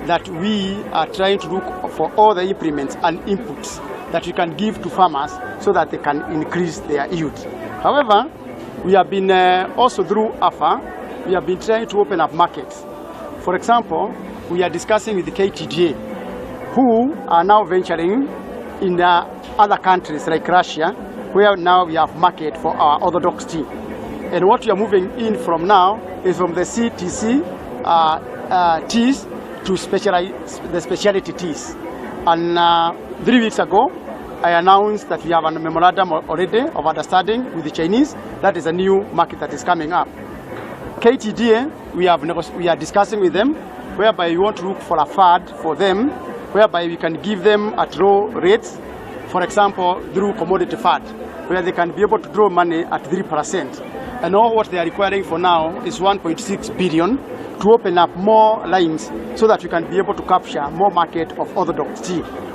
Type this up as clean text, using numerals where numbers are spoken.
that we are trying to look for all the implements and inputs that we can give to farmers so that they can increase their yield. However, we have been also through AFA, we have been trying to open up markets. For example, we are discussing with the KTDA, who are now venturing in other countries like Russia, where now we have market for our orthodox tea. And what we are moving in from now is from the CTC teas to the specialty teas. And 3 weeks ago, I announced that we have a memorandum already of understanding with the Chinese. That is a new market that is coming up. KTDA, we are discussing with them, whereby we want to look for a fund for them, whereby we can give them at low rates, for example, through commodity fund, where they can be able to draw money at 3%. And all what they are requiring for now is 1.6 billion to open up more lines so that we can be able to capture more market of orthodox tea.